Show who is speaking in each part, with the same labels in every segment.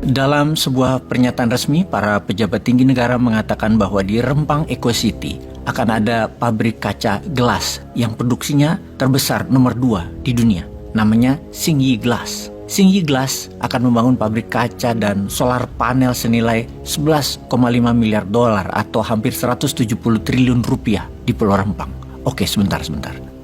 Speaker 1: Dalam sebuah pernyataan resmi, para pejabat tinggi negara mengatakan bahwa di Rempang Eco City akan ada pabrik kaca gelas yang produksinya terbesar nomor 2 di dunia. Namanya Xingyi Glass. Xingyi Glass akan membangun pabrik kaca dan solar panel senilai 11,5 miliar dolar atau hampir 170 triliun rupiah di Pulau Rempang. Oke, sebentar.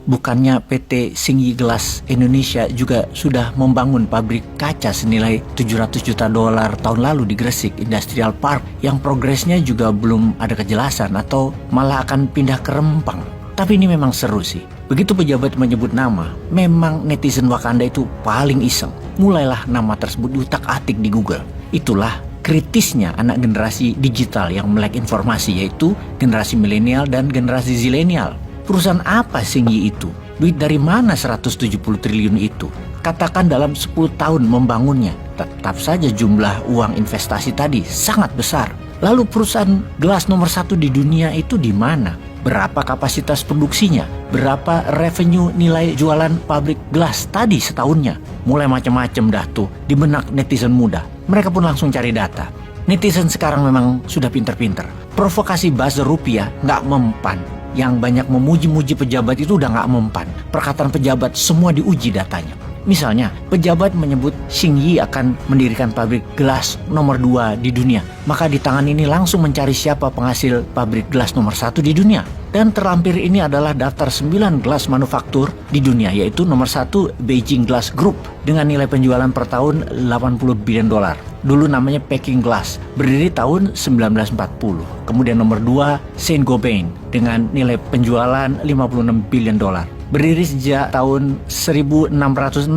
Speaker 1: Bukannya PT Xingyi Glass Indonesia juga sudah membangun pabrik kaca senilai 700 juta dolar tahun lalu di Gresik Industrial Park yang progresnya juga belum ada kejelasan atau malah akan pindah ke Rempang. Tapi ini memang seru sih. Begitu pejabat menyebut nama, memang netizen Wakanda itu paling iseng. Mulailah nama tersebut diutak-atik di Google. Itulah kritisnya anak generasi digital yang melek informasi, yaitu generasi milenial dan generasi zilenial. Perusahaan apa Xingyi itu? Duit dari mana 170 triliun itu? Katakan dalam 10 tahun membangunnya. Tetap saja jumlah uang investasi tadi sangat besar. Lalu perusahaan gelas nomor 1 di dunia itu di mana? Berapa kapasitas produksinya? Berapa revenue nilai jualan pabrik gelas tadi setahunnya? Mulai macam-macam dah tuh di benak netizen muda. Mereka pun langsung cari data. Netizen sekarang memang sudah pinter-pinter. Provokasi buzzer rupiah nggak mempan. Yang banyak memuji-muji pejabat itu udah nggak mempan. Perkataan pejabat semua diuji datanya. Misalnya, pejabat menyebut Xingyi akan mendirikan pabrik gelas nomor 2 di dunia. Maka di tangan ini langsung mencari siapa penghasil pabrik gelas nomor 1 di dunia. Dan terlampir ini adalah daftar 9 gelas manufaktur di dunia, yaitu nomor 1 Beijing Glass Group dengan nilai penjualan per tahun 80 billion dolar. Dulu namanya Peking Glass, berdiri tahun 1940. Kemudian nomor 2 Saint-Gobain dengan nilai penjualan 56 billion dolar. Berdiri sejak tahun 1665,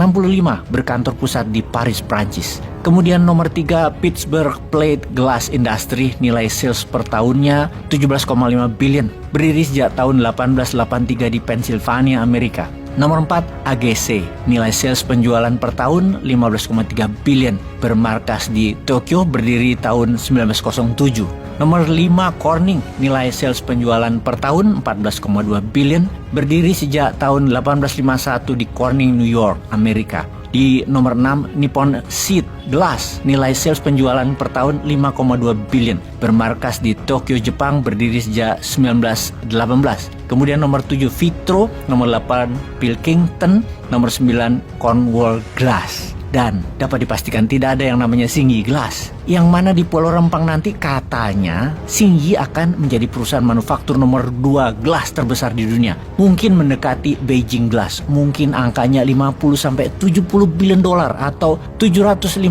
Speaker 1: berkantor pusat di Paris, Prancis. Kemudian nomor 3 Pittsburgh Plate Glass Industry, nilai sales per tahunnya 17,5 billion. Berdiri sejak tahun 1883 di Pennsylvania, Amerika. Nomor 4 AGC, nilai sales penjualan per tahun 15,3 billion. Bermarkas di Tokyo, berdiri tahun 1907. Nomor 5 Corning, nilai sales penjualan per tahun 14,2 billion, berdiri sejak tahun 1851 di Corning, New York, Amerika. Di nomor 6 Nippon Seed Glass, nilai sales penjualan per tahun 5,2 billion, bermarkas di Tokyo, Jepang, berdiri sejak 1918. Kemudian nomor 7 Vitro, nomor 8 Pilkington, nomor 9 Cornwall Glass. Dan dapat dipastikan tidak ada yang namanya Xingyi Glass. Yang mana di Pulau Rempang nanti katanya Xingyi akan menjadi perusahaan manufaktur nomor 2 gelas terbesar di dunia. Mungkin mendekati Beijing Glass. Mungkin angkanya 50-70 billion dolar atau 750-1000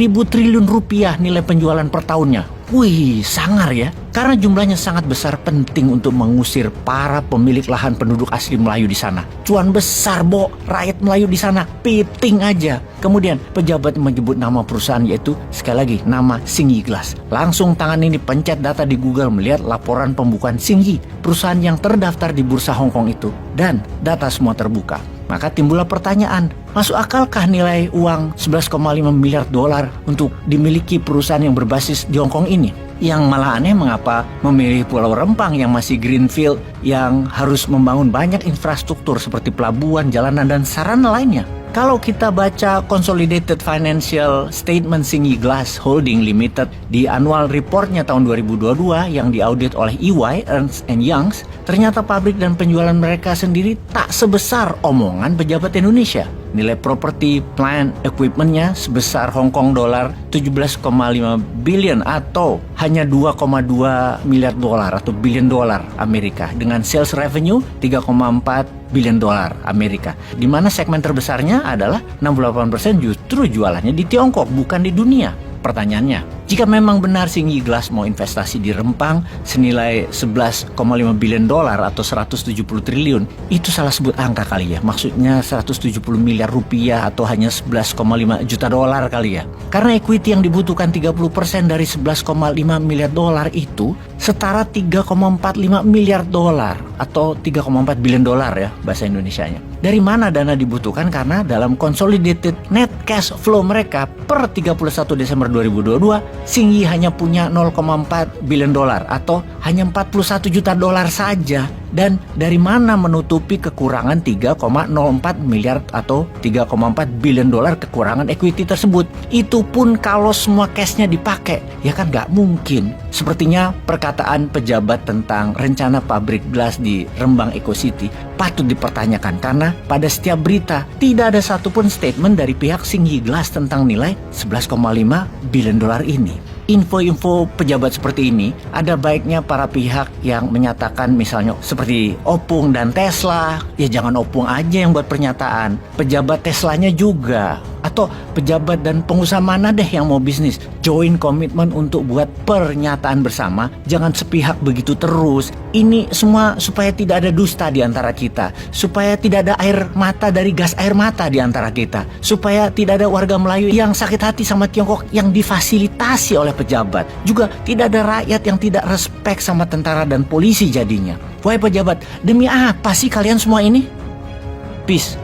Speaker 1: triliun rupiah nilai penjualan per tahunnya. Wih, sangar ya. Karena jumlahnya sangat besar, penting untuk mengusir para pemilik lahan penduduk asli Melayu di sana. Cuan besar, Bo. Rakyat Melayu di sana piting aja. Kemudian pejabat menyebut nama perusahaan, yaitu sekali lagi nama Xingyi Glass. Langsung tangan ini pencet data di Google, melihat laporan pembukaan Xingyi, perusahaan yang terdaftar di bursa Hong Kong itu. Dan data semua terbuka. Maka timbullah pertanyaan, masuk akalkah nilai uang 11,5 miliar dolar untuk dimiliki perusahaan yang berbasis di Hong Kong ini? Yang malah aneh, mengapa memilih Pulau Rempang yang masih greenfield, yang harus membangun banyak infrastruktur seperti pelabuhan, jalanan, dan sarana lainnya? Kalau kita baca Consolidated Financial Statement Xingyi Glass Holding Limited di annual reportnya tahun 2022 yang diaudit oleh EY, Ernst & Young, ternyata pabrik dan penjualan mereka sendiri tak sebesar omongan pejabat Indonesia. Nilai property, plant, equipmentnya sebesar Hong Kong dolar 17,5 billion atau hanya 2,2 miliar dolar atau billion dolar Amerika, dengan sales revenue 3,4 billion dolar Amerika. Di mana segmen terbesarnya adalah 68% justru jualannya di Tiongkok, bukan di dunia. Pertanyaannya, jika memang benar Xingyi Glass mau investasi di Rempang senilai 11,5 billion dolar atau 170 triliun, itu salah sebut angka kali ya. Maksudnya 170 miliar rupiah atau hanya 11,5 juta dolar kali ya. Karena equity yang dibutuhkan 30% dari 11,5 miliar dolar itu setara 3,45 miliar dolar atau 3,4 billion dolar ya bahasa Indonesianya. Dari mana dana dibutuhkan? Karena dalam consolidated net cash flow mereka per 31 Desember 2022, Xingyi hanya punya 0,4 billion dolar atau hanya 41 juta dolar saja. Dan dari mana menutupi kekurangan 3,04 miliar atau 3,4 billion dolar kekurangan equity tersebut? Itu pun kalau semua cashnya dipakai, ya kan nggak mungkin. Sepertinya perkataan pejabat tentang rencana pabrik gelas di Rembang Eco City patut dipertanyakan karena pada setiap berita tidak ada satupun statement dari pihak Xingyi Glass tentang nilai 11,5 billion dolar ini. Info-info pejabat seperti ini ada baiknya para pihak yang menyatakan misalnya seperti Opung dan Tesla, ya jangan Opung aja yang buat pernyataan, pejabat Teslanya juga. Atau pejabat dan pengusaha mana deh yang mau bisnis, join komitmen untuk buat pernyataan bersama, jangan sepihak begitu terus. Ini semua supaya tidak ada dusta di antara kita, supaya tidak ada air mata dari gas air mata di antara kita, supaya tidak ada warga Melayu yang sakit hati sama Tiongkok yang difasilitasi oleh pejabat. Juga tidak ada rakyat yang tidak respect sama tentara dan polisi jadinya. Wahai pejabat, demi apa sih kalian semua ini? Peace.